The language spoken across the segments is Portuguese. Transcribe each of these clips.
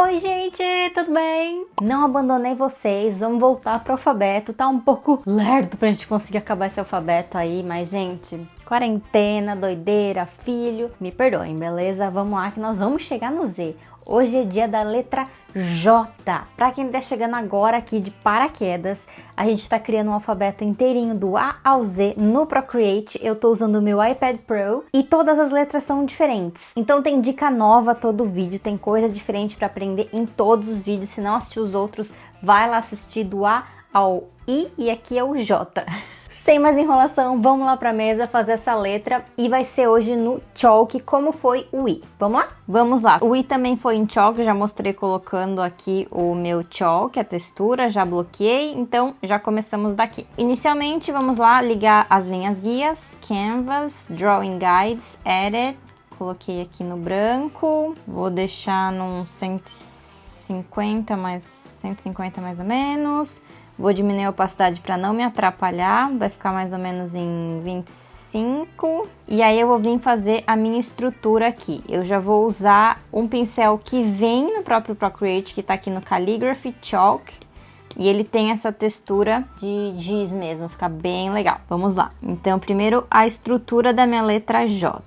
Oi gente, tudo bem? Não abandonei vocês, vamos voltar pro alfabeto. Tá um pouco lerdo pra gente conseguir acabar esse alfabeto aí, mas gente, quarentena, doideira, filho, me perdoem, beleza? Vamos lá que nós vamos chegar no Z. Hoje é dia da letra J. Pra quem tá chegando agora aqui de paraquedas, a gente tá criando um alfabeto inteirinho do A ao Z no Procreate. Eu tô usando o meu iPad Pro e todas as letras são diferentes. Então tem dica nova todo vídeo, tem coisa diferente pra aprender em todos os vídeos. Se não assistir os outros, vai lá assistir do A ao I e aqui é o J. Sem mais enrolação, vamos lá pra mesa fazer essa letra e vai ser hoje no Chalk, como foi o I. Vamos lá? Vamos lá. O I também foi em Chalk, já mostrei colocando aqui o meu Chalk, a textura, já bloqueei, então já começamos daqui. Inicialmente, vamos lá ligar as linhas guias, Canvas, Drawing Guides, Edit, coloquei aqui no branco, vou deixar num 150 mais ou menos. Vou diminuir a opacidade para não me atrapalhar, vai ficar mais ou menos em 25. E aí eu vou vir fazer a minha estrutura aqui. Eu já vou usar um pincel que vem no próprio Procreate, que tá aqui no Calligraphy Chalk. E ele tem essa textura de giz mesmo, fica bem legal. Vamos lá. Então, primeiro a estrutura da minha letra J.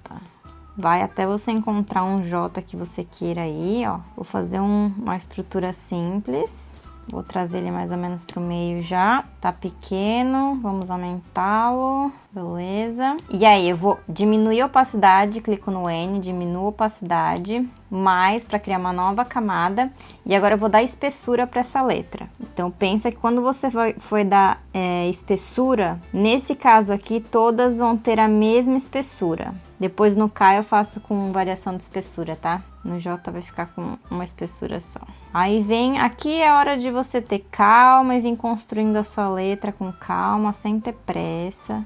Vai até você encontrar um J que você queira aí, ó. Vou fazer uma estrutura simples. Vou trazer ele mais ou menos pro meio já. Tá pequeno, vamos aumentá-lo. Beleza. E aí, eu vou diminuir a opacidade, clico no N, diminuo a opacidade, mais para criar uma nova camada. E agora eu vou dar espessura para essa letra. Então, pensa que quando você for dar espessura, nesse caso aqui, todas vão ter a mesma espessura. Depois no K eu faço com variação de espessura, tá? No J vai ficar com uma espessura só. Aí vem, aqui é hora de você ter calma e vir construindo a sua letra com calma, sem ter pressa.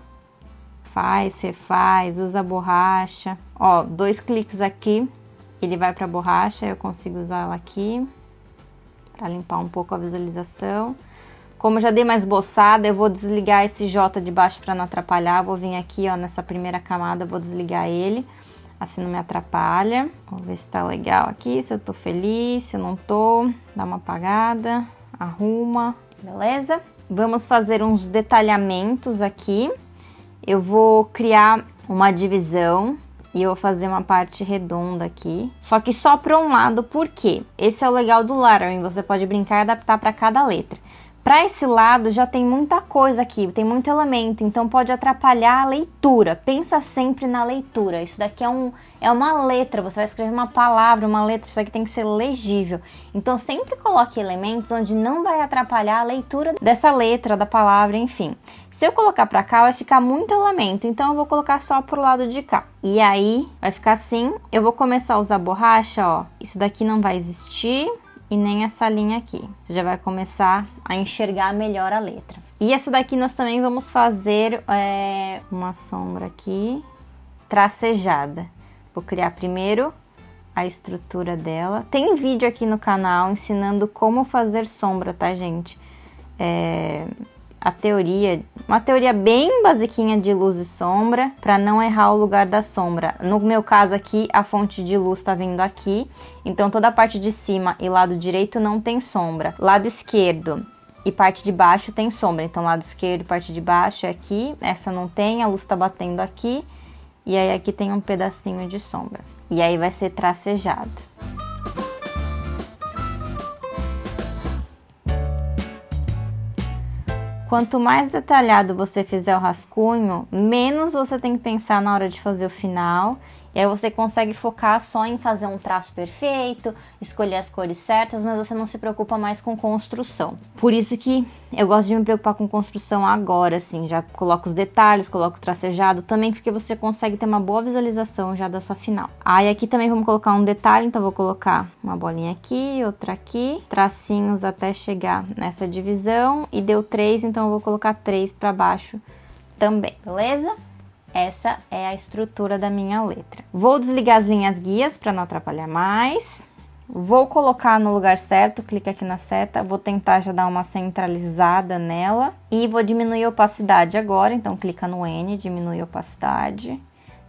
Você faz, usa a borracha. Ó, 2 cliques aqui, ele vai pra borracha, eu consigo usar ela aqui pra limpar um pouco a visualização. Como eu já dei mais esboçada, eu vou desligar esse J de baixo pra não atrapalhar. Vou vir aqui, ó, nessa primeira camada, vou desligar ele. Assim não me atrapalha. Vamos ver se tá legal aqui, se eu tô feliz, se eu não tô. Dá uma apagada, arruma, beleza? Vamos fazer uns detalhamentos aqui. Eu vou criar uma divisão e eu vou fazer uma parte redonda aqui. Só que só para um lado, por quê? Esse é o legal do lettering, você pode brincar e adaptar para cada letra. Para esse lado já tem muita coisa aqui, tem muito elemento, então pode atrapalhar a leitura. Pensa sempre na leitura. Isso daqui é uma letra, você vai escrever uma palavra, uma letra, isso aqui tem que ser legível. Então sempre coloque elementos onde não vai atrapalhar a leitura dessa letra, da palavra, enfim. Se eu colocar para cá vai ficar muito elemento, então eu vou colocar só pro lado de cá. E aí vai ficar assim, eu vou começar a usar borracha, ó. Isso daqui não vai existir. E nem essa linha aqui. Você já vai começar a enxergar melhor a letra. E essa daqui nós também vamos fazer uma sombra aqui, tracejada. Vou criar primeiro a estrutura dela. Tem vídeo aqui no canal ensinando como fazer sombra, tá, gente? Uma teoria bem basiquinha de luz e sombra, para não errar o lugar da sombra. No meu caso aqui, a fonte de luz tá vindo aqui, então toda a parte de cima e lado direito não tem sombra. Lado esquerdo e parte de baixo tem sombra, então lado esquerdo e parte de baixo é aqui, essa não tem, a luz tá batendo aqui, e aí aqui tem um pedacinho de sombra. E aí vai ser tracejado. Quanto mais detalhado você fizer o rascunho, menos você tem que pensar na hora de fazer o final. E aí você consegue focar só em fazer um traço perfeito, escolher as cores certas, mas você não se preocupa mais com construção. Por isso que eu gosto de me preocupar com construção agora, assim, já coloco os detalhes, coloco o tracejado também, porque você consegue ter uma boa visualização já da sua final. Aí aqui também vamos colocar um detalhe, então vou colocar uma bolinha aqui, outra aqui, tracinhos até chegar nessa divisão, e deu 3, então eu vou colocar 3 para baixo também, beleza? Essa é a estrutura da minha letra. Vou desligar as linhas guias para não atrapalhar mais. Vou colocar no lugar certo, clica aqui na seta, vou tentar já dar uma centralizada nela. E vou diminuir a opacidade agora, então clica no N, diminui a opacidade.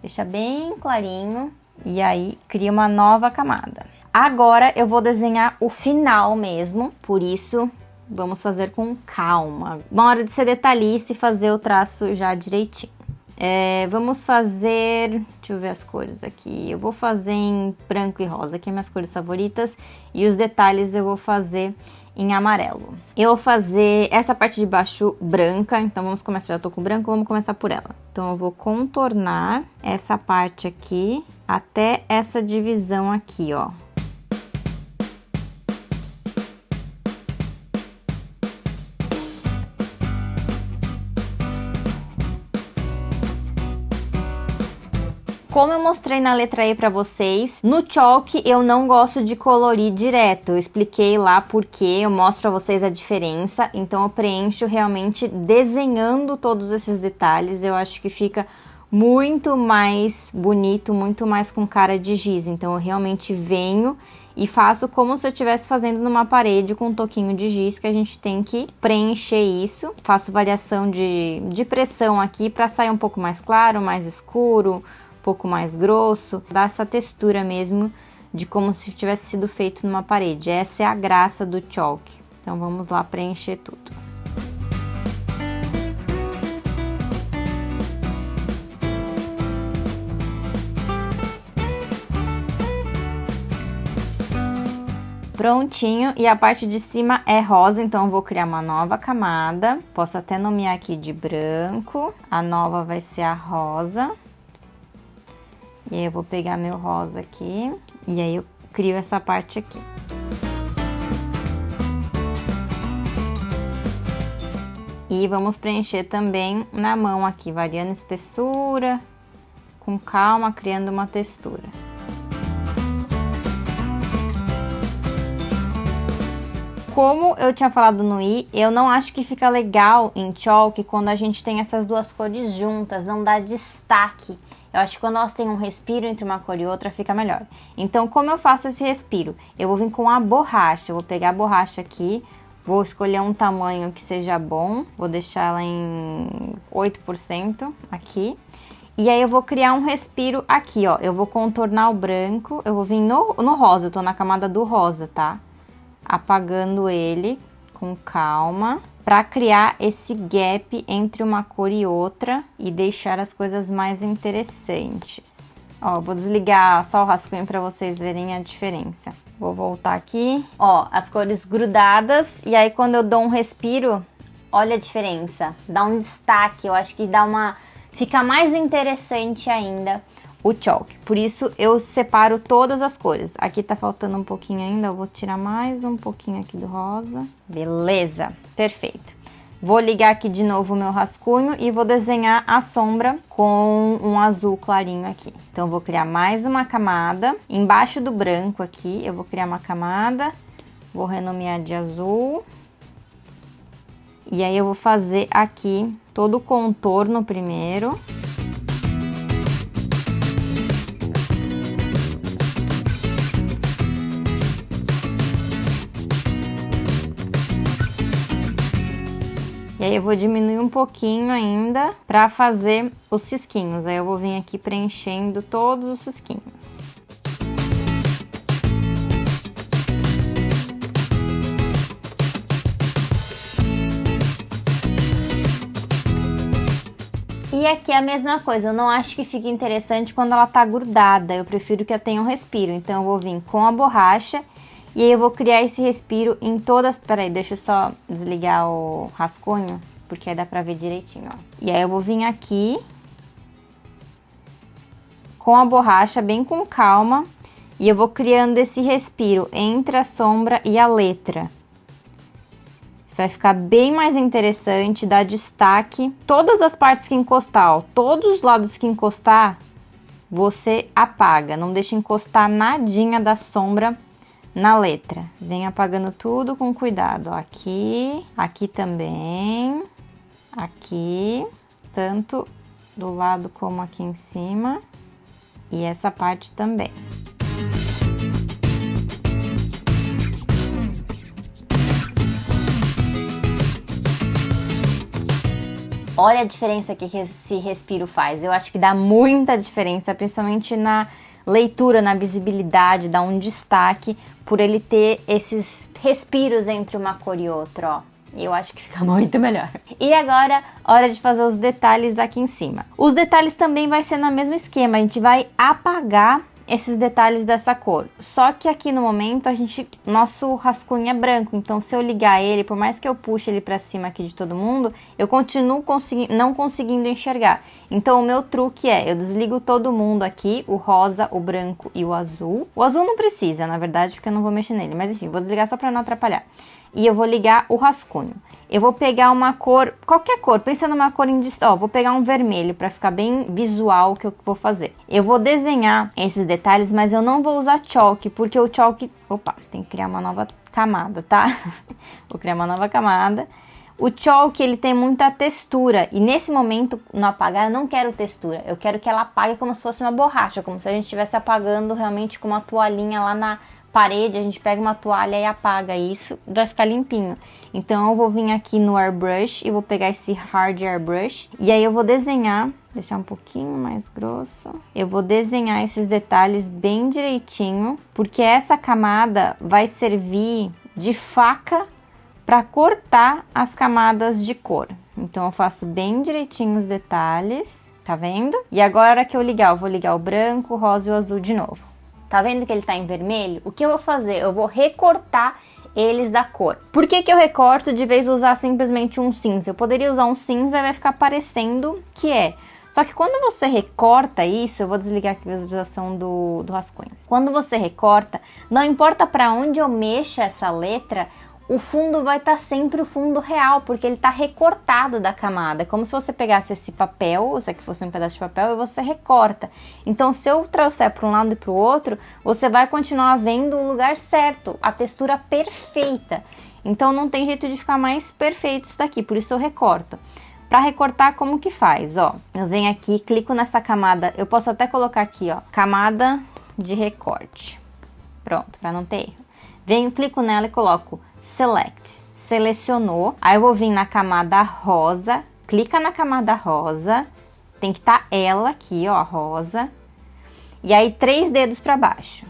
Deixa bem clarinho e aí cria uma nova camada. Agora eu vou desenhar o final mesmo, por isso vamos fazer com calma. Uma hora de ser detalhista e fazer o traço já direitinho. Vamos fazer, deixa eu ver as cores aqui, eu vou fazer em branco e rosa, que é minhas cores favoritas, e os detalhes eu vou fazer em amarelo. Eu vou fazer essa parte de baixo branca, então vamos começar, já tô com branco, vamos começar por ela. Então eu vou contornar essa parte aqui até essa divisão aqui, ó. Como eu mostrei na letra E pra vocês, no chalk eu não gosto de colorir direto. Eu expliquei lá porque, eu mostro pra vocês a diferença. Então eu preencho realmente desenhando todos esses detalhes. Eu acho que fica muito mais bonito, muito mais com cara de giz. Então eu realmente venho e faço como se eu estivesse fazendo numa parede com um toquinho de giz, que a gente tem que preencher isso. Faço variação de pressão aqui pra sair um pouco mais claro, mais escuro, um pouco mais grosso, dá essa textura mesmo de como se tivesse sido feito numa parede. Essa é a graça do chalk. Então vamos lá preencher tudo. Prontinho, e a parte de cima é rosa, então eu vou criar uma nova camada. Posso até nomear aqui de branco. A nova vai ser a rosa. E aí eu vou pegar meu rosa aqui, e aí eu crio essa parte aqui. E vamos preencher também na mão aqui, variando espessura, com calma, criando uma textura. Como eu tinha falado no I, eu não acho que fica legal em chalk quando a gente tem essas duas cores juntas, não dá destaque. Eu acho que quando elas têm um respiro entre uma cor e outra, fica melhor. Então, como eu faço esse respiro? Eu vou vir com a borracha. Eu vou pegar a borracha aqui, vou escolher um tamanho que seja bom. Vou deixar ela em 8% aqui. E aí eu vou criar um respiro aqui, ó. Eu vou contornar o branco, eu vou vir no rosa. Eu tô na camada do rosa, tá? Apagando ele com calma, para criar esse gap entre uma cor e outra e deixar as coisas mais interessantes. Ó, vou desligar só o rascunho para vocês verem a diferença. Vou voltar aqui. Ó, as cores grudadas, e aí quando eu dou um respiro, olha a diferença. Dá um destaque, eu acho que fica mais interessante ainda o chalk. Por isso eu separo todas as cores. Aqui tá faltando um pouquinho ainda, eu vou tirar mais um pouquinho aqui do rosa. Beleza, perfeito. Vou ligar aqui de novo o meu rascunho e vou desenhar a sombra com um azul clarinho aqui. Então eu vou criar mais uma camada. Embaixo do branco aqui eu vou criar uma camada. Vou renomear de azul. E aí eu vou fazer aqui todo o contorno primeiro. E aí eu vou diminuir um pouquinho ainda para fazer os cisquinhos. Aí eu vou vir aqui preenchendo todos os cisquinhos. E aqui é a mesma coisa, eu não acho que fique interessante quando ela tá grudada. Eu prefiro que ela tenha um respiro. Então eu vou vir com a borracha. E aí eu vou criar esse respiro em todas... Peraí, deixa eu só desligar o rascunho, porque aí dá pra ver direitinho, ó. E aí eu vou vir aqui com a borracha, bem com calma, e eu vou criando esse respiro entre a sombra e a letra. Vai ficar bem mais interessante, dá destaque. Todas as partes que encostar, ó, todos os lados que encostar, você apaga. Não deixa encostar nadinha da sombra na letra. Vem apagando tudo com cuidado, ó. Aqui, aqui também, aqui, tanto do lado como aqui em cima, e essa parte também. Olha a diferença que esse respiro faz. Eu acho que dá muita diferença, principalmente leitura, na visibilidade, dá um destaque por ele ter esses respiros entre uma cor e outra, ó. Eu acho que fica muito melhor. E agora, hora de fazer os detalhes aqui em cima. Os detalhes também vai ser no mesmo esquema, a gente vai apagar esses detalhes dessa cor. Só que aqui no momento nosso rascunho é branco, então se eu ligar ele, por mais que eu puxe ele pra cima aqui de todo mundo, eu continuo não conseguindo enxergar. Então o meu truque é, eu desligo todo mundo aqui, o rosa, o branco e o azul. O azul não precisa, na verdade, porque eu não vou mexer nele, mas enfim, vou desligar só pra não atrapalhar. E eu vou ligar o rascunho. Eu vou pegar uma cor, qualquer cor, pensa numa cor indistinta, ó, vou pegar um vermelho para ficar bem visual o que eu vou fazer. Eu vou desenhar esses detalhes, mas eu não vou usar chalk, porque o chalk, opa, tem que criar uma nova camada, tá? Vou criar uma nova camada. O chalk, ele tem muita textura, e nesse momento, no apagar, eu não quero textura, eu quero que ela apague como se fosse uma borracha, como se a gente estivesse apagando realmente com uma toalhinha lá na parede, a gente pega uma toalha e apaga isso, vai ficar limpinho. Então eu vou vir aqui no airbrush e vou pegar esse hard airbrush e aí eu vou desenhar, deixar um pouquinho mais grosso. Eu vou desenhar esses detalhes bem direitinho, porque essa camada vai servir de faca para cortar as camadas de cor. Então eu faço bem direitinho os detalhes, tá vendo? E agora que eu vou ligar o branco, o rosa e o azul de novo. Tá vendo que ele tá em vermelho? O que eu vou fazer? Eu vou recortar eles da cor. Por que que eu recorto de vez de usar simplesmente um cinza? Eu poderia usar um cinza e vai ficar parecendo que é. Só que quando você recorta isso, eu vou desligar aqui a visualização do rascunho. Quando você recorta, não importa para onde eu mexa essa letra, o fundo vai estar sempre o fundo real, porque ele está recortado da camada. É como se você pegasse esse papel, se aqui fosse um pedaço de papel, e você recorta. Então, se eu trouxer para um lado e para o outro, você vai continuar vendo o lugar certo, a textura perfeita. Então, não tem jeito de ficar mais perfeito isso daqui, por isso eu recorto. Para recortar, como que faz? Ó, eu venho aqui, clico nessa camada, eu posso até colocar aqui, ó, camada de recorte. Pronto, para não ter erro. Venho, clico nela e coloco Select, selecionou, aí eu vou vir na camada rosa, clica na camada rosa, tem que estar ela aqui, ó, rosa, e aí 3 dedos para baixo,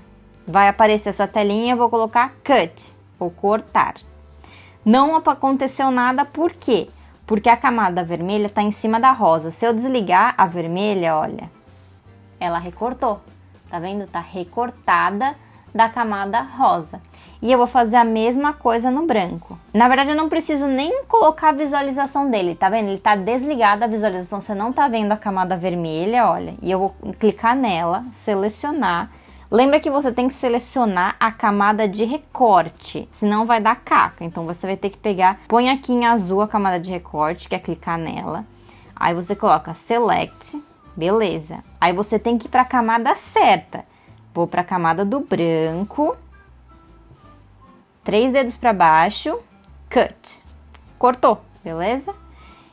vai aparecer essa telinha, eu vou colocar Cut, vou cortar. Não aconteceu nada, por quê? Porque a camada vermelha está em cima da rosa, se eu desligar a vermelha, olha, ela recortou, tá vendo? Tá recortada da camada rosa. E eu vou fazer a mesma coisa no branco. Na verdade, eu não preciso nem colocar a visualização dele, tá vendo? Ele tá desligado a visualização, você não tá vendo a camada vermelha, olha. E eu vou clicar nela, selecionar. Lembra que você tem que selecionar a camada de recorte, senão vai dar caca. Então, você vai ter que pegar, põe aqui em azul a camada de recorte, que é clicar nela. Aí, você coloca Select, beleza. Aí, você tem que ir pra camada certa. Vou para a camada do branco, 3 dedos para baixo, Cut, cortou, beleza?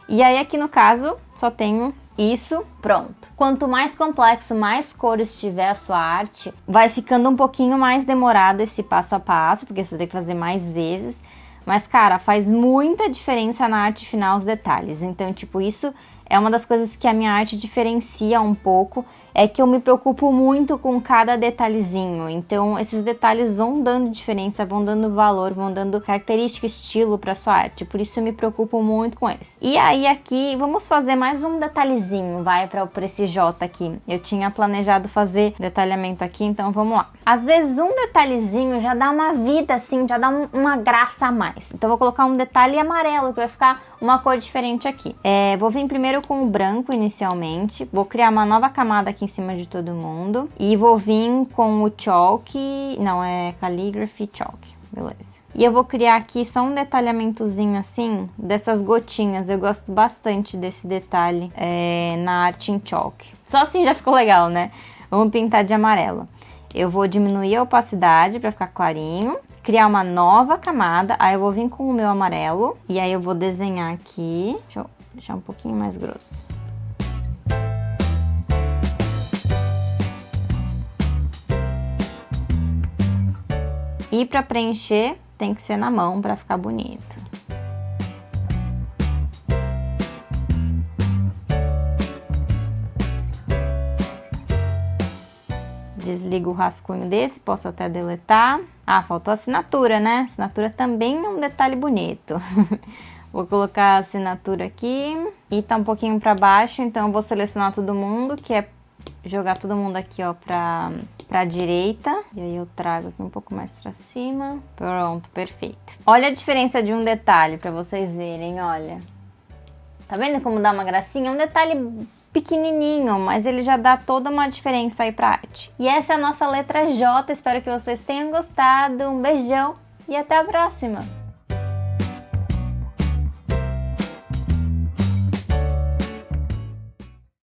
E aí aqui no caso só tenho isso, pronto. Quanto mais complexo, mais cores tiver a sua arte, vai ficando um pouquinho mais demorado esse passo a passo, porque você tem que fazer mais vezes. Mas, cara, faz muita diferença na arte final os detalhes. Então, tipo, isso é uma das coisas que a minha arte diferencia um pouco, é que eu me preocupo muito com cada detalhezinho. Então, esses detalhes vão dando diferença, vão dando valor, vão dando característica, estilo para sua arte. Por isso eu me preocupo muito com eles. E aí aqui, vamos fazer mais um detalhezinho, vai, para esse J aqui. Eu tinha planejado fazer detalhamento aqui, então vamos lá. Às vezes um detalhezinho já dá uma vida assim, já dá uma graça a mais. Então, eu vou colocar um detalhe amarelo, que vai ficar uma cor diferente aqui. Vou vir primeiro com o branco inicialmente, vou criar uma nova camada aqui em cima de todo mundo e vou vir com o chalk, não, é calligraphy chalk, beleza. E eu vou criar aqui só um detalhamentozinho assim, dessas gotinhas, eu gosto bastante desse detalhe na arte em chalk. Só assim já ficou legal, né? Vamos pintar de amarelo. Eu vou diminuir a opacidade para ficar clarinho, criar uma nova camada, aí eu vou vir com o meu amarelo e aí eu vou desenhar aqui, deixa eu deixar um pouquinho mais grosso. E para preencher tem que ser na mão para ficar bonito. desligo o rascunho desse, posso até deletar. Ah, faltou a assinatura, né? Assinatura também é um detalhe bonito. Vou colocar a assinatura aqui e tá um pouquinho pra baixo, então eu vou selecionar todo mundo, que é jogar todo mundo aqui, ó, pra direita. E aí eu trago aqui um pouco mais pra cima. Pronto, perfeito. Olha a diferença de um detalhe pra vocês verem, olha. Tá vendo como dá uma gracinha? É um detalhe pequenininho, mas ele já dá toda uma diferença aí pra arte. E essa é a nossa letra J, espero que vocês tenham gostado. Um beijão e até a próxima!